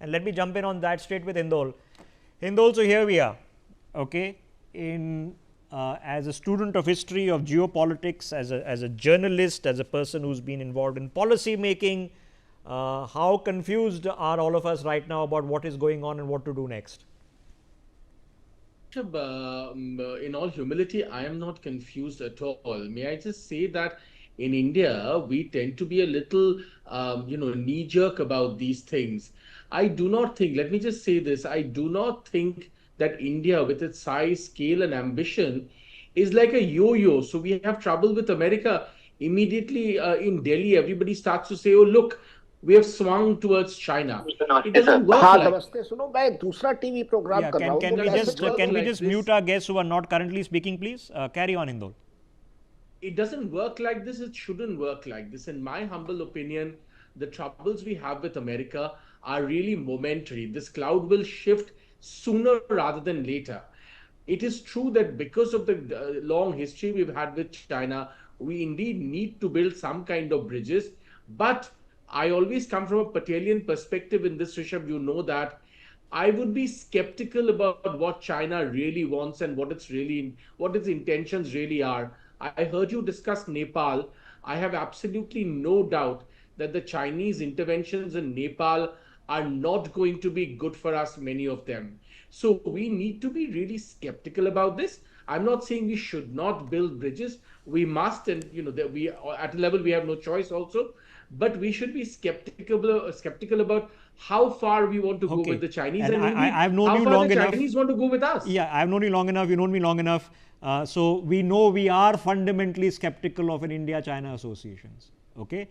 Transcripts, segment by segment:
And let me jump in on that straight with Hindol. Hindol, so here we are, okay, in as a student of history of geopolitics, as a journalist, as a person who's been involved in policy making, how confused are all of us right now about what is going on and what to do next? In all humility, I am not confused at all. May I just say that in India, we tend to be a little, knee-jerk about these things. I do not think, let me just say this, I do not think that India, with its size, scale, and ambition, is like a yo-yo. So we have trouble with America. Immediately in Delhi, everybody starts to say, oh, look, we have swung towards China. It doesn't work हाँ like नमस्ते सुनो मैं दूसरा TV programme कर रहा हूँ can we just mute our guests who are not currently speaking, please? Carry on, Hindol. It doesn't work like this. It shouldn't work like this. In my humble opinion, the troubles we have with America are really momentary. This cloud will shift sooner rather than later. It is true that because of the long history we've had with China, we indeed need to build some kind of bridges. But I always come from a Patelian perspective in this, Rishabh. You know that I would be skeptical about what China really wants and what its intentions really are. I heard you discuss Nepal. I have absolutely no doubt that the Chinese interventions in Nepal are not going to be good for us, many of them. So we need to be really skeptical about this. I'm not saying we should not build bridges. We must, and that we at a level we have no choice also. But we should be skeptical about how far we want to go with the Chinese, and I've known how you far long the enough. Chinese want to go with us. Yeah, I've known you long enough. You known me long enough. So we know we are fundamentally skeptical of an India-China associations. Okay,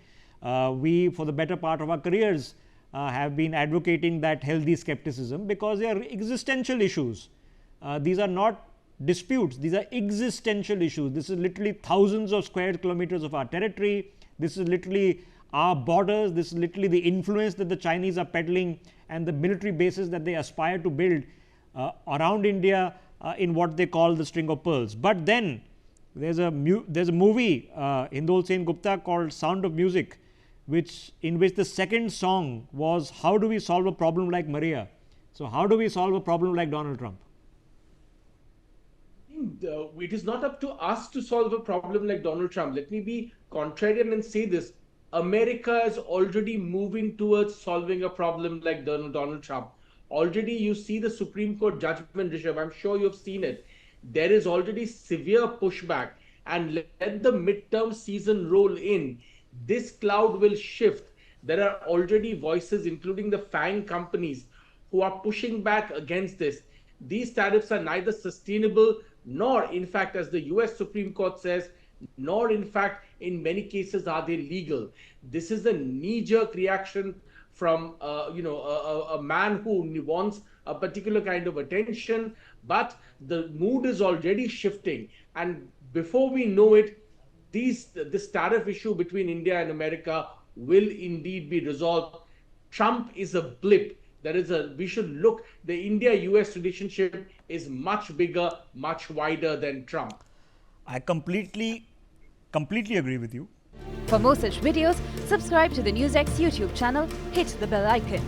we for the better part of our careers have been advocating that healthy skepticism because they are existential issues. These are not disputes. These are existential issues. This is literally thousands of square kilometers of our territory. This is literally our borders. This is literally the influence that the Chinese are peddling and the military bases that they aspire to build around India in what they call the string of pearls. But then there's a movie, Hindol Sengupta, called Sound of Music, in which the second song was, how do we solve a problem like Maria? So how do we solve a problem like Donald Trump? It is not up to us to solve a problem like Donald Trump. Let me be contrarian and say this. America is already moving towards solving a problem like Donald Trump. Already you see the Supreme Court judgment, Rishabh. I'm sure you've seen it. There is already severe pushback, and let the midterm season roll in. This cloud will shift. There are already voices, including the FANG companies, who are pushing back against this. These tariffs are neither sustainable nor, in fact, as the US Supreme Court says, nor, in fact, in many cases are they legal. This is a knee-jerk reaction from, a man who wants a particular kind of attention, but the mood is already shifting. And before we know it, this tariff issue between India and America will indeed be resolved. Trump is a blip. We should look, the India-US relationship is much bigger, much wider than Trump. I completely agree with you. For more such videos, subscribe to the Newsx YouTube channel, hit the bell icon.